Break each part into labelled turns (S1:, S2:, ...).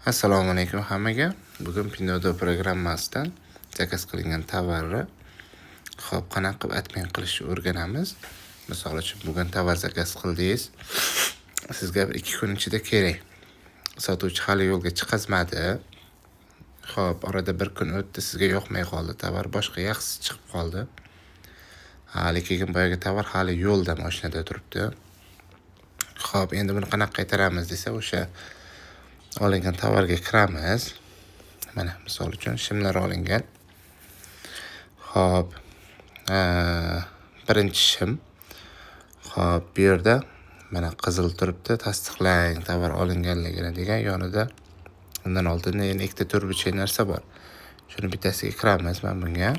S1: Assalomu alaykum hammaga. Bugun Pinduoduo programmasidan zakaz qilingan tovarni qanaqa qilib admin qilishni o'rganamiz. Misol uchun bugun tovar zakaz qildingiz. Sizga 2 kun ichida kerak. Sotuvchi hali yo'lga chiqazmadi. Orada 1 kun o'tdi, sizga yoqmay qoldi. Tovar boshqa yaxshisi chiqib qoldi. Lekin boyagi tovar hali yo'lda mashinada turibdi. Endi buni qanaqa qaytaramiz desa, o'sha olingan tovarga kiramiz. Mana misol uchun shimlar olingan. Birinchi shim. Bu yerda mana qizil turibdi, tasdiqlang tovar olinganligini degan yonida. Undan oldin yana ikkita turbicha narsa bor. Shuni bittasiga kiramiz men bunga.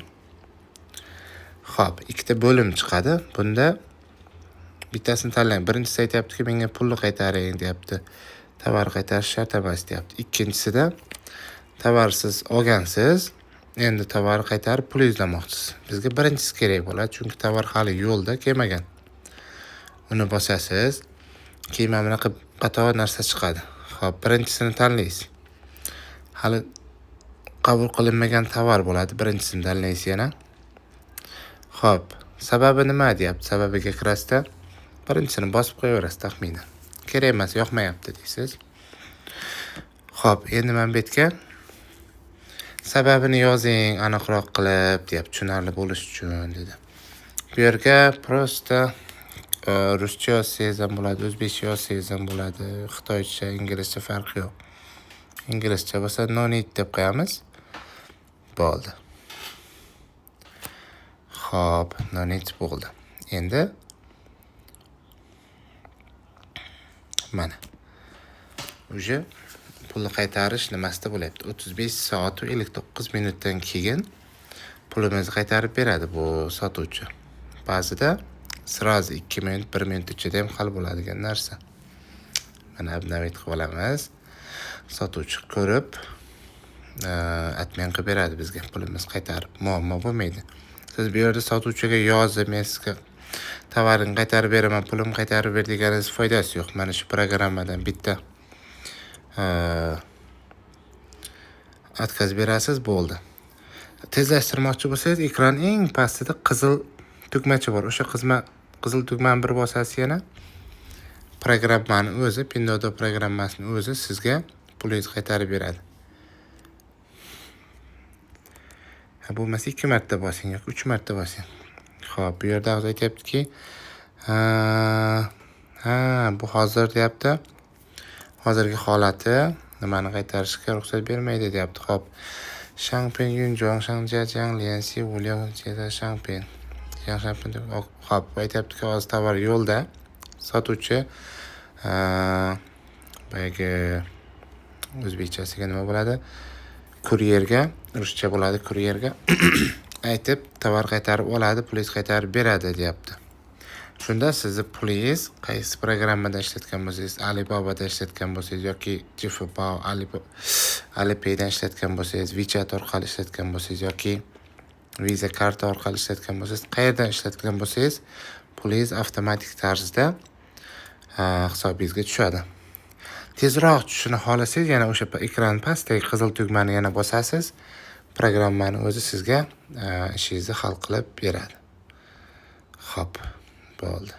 S1: Ikkita bo'lim chiqadi. Bunda bittasini tanlang. Birinchisi aytayapti-ki, menga pulni qaytaring deyapti. Tovar qaytarish shart emas deyapti. Ikkinchisida tovarsiz olgansiz, endi tovar qaytarib pul izlamoqchisiz. Bizga birinchisi kerak bo'ladi, chunki tovar hali yo'lda kelmagan. Uni bosasiz, keyin mana bunaqa qator narsa chiqadi. Birinchisini tanlaysiz. Hali qabul qilinmagan tovar bo'ladi, birinchisini tanlaysiz yana. Sababi nima deyapti? Sababiga kirasizda birinchisini bosib qo'yaverasiz taxminan. Kerak emas, yoqmayapti deysiz. Endi men bu yerga sababini yozing aniqroq qilib, deyapti, tushunarli bo'lish uchun dedi. Bu yerga prosta ruscha yozsangiz ham bo'ladi, o'zbekcha yozsangiz ham bo'ladi, xitoycha, inglizcha farqi yo'q. Inglizcha bo'lsa no need deb qo'yamiz. Bo'ldi. No need bo'ldi. Endi mana uje pulni qaytarish nimasida bo'lyapti? 35 soat va 59 minutdan keyin pulimizni qaytarib beradi bu sotuvchi. Ba'zida sirazi 2 minut, 1 minut ichida ham hal bo'ladigan narsa. Mana obnovit qilib olamiz. Sotuvchi ko'rib admin qilib beradi bizga, pulimizni qaytarib. Muammo bo'lmaydi. Siz bu yerda sotuvchiga yozib, men sizga tovarni qaytarib beraman, pulimni qaytarib ber deganingiz foydasi yo'q. Mana shu programmadan bitta atkaz berasiz, bo'ldi. Tezlashtirmoqchi bo'lsangiz, ekran eng pastida qizil tugmacha bor. O'sha qizil tugmani bir bosasiz yana programmani o'zi, Pinduoduo programmasining o'zi sizga pulingizni qaytarib beradi. Bo'lmasa 2 marta bosing yoki 3 marta bosing. Bu yerda aytayapti-ki, bu hozir deyapti. Hozirgi holati nimani qaytarishga ruxsat bermaydi deyapti. Shangpen Yunjong Shangjiang Lianxi Wuliao Jeda Shangpen. Aytayapti-ki, hozir tovar yo'lda. Sotuvchi boyagi o'zbekchasiga nima bo'ladi? Kuryerga, ruscha bo'ladi, kuryerga aytib, tovar qaytarib oladi, pulingiz qaytarib beradi deyapti. Shunda sizni pulingiz qaysi programmada ishlatgan bo'lsangiz, Alibabada ishlatgan bo'lsangiz yoki Jifupao, Alipaydan ishlatgan bo'lsangiz, WeChat orqali ishlatgan bo'lsangiz yoki Visa karta orqali ishlatgan bo'lsangiz, qayerdan ishlatgan bo'lsangiz, pulingiz avtomatik tarzda hisobingizga tushadi. Tezroq tushishini xohlasangiz, yana o'sha ekran pastdagi qizil tugmani yana bosasiz. Programmani o'zi sizga ishingizni hal qilib beradi. Bo'ldi.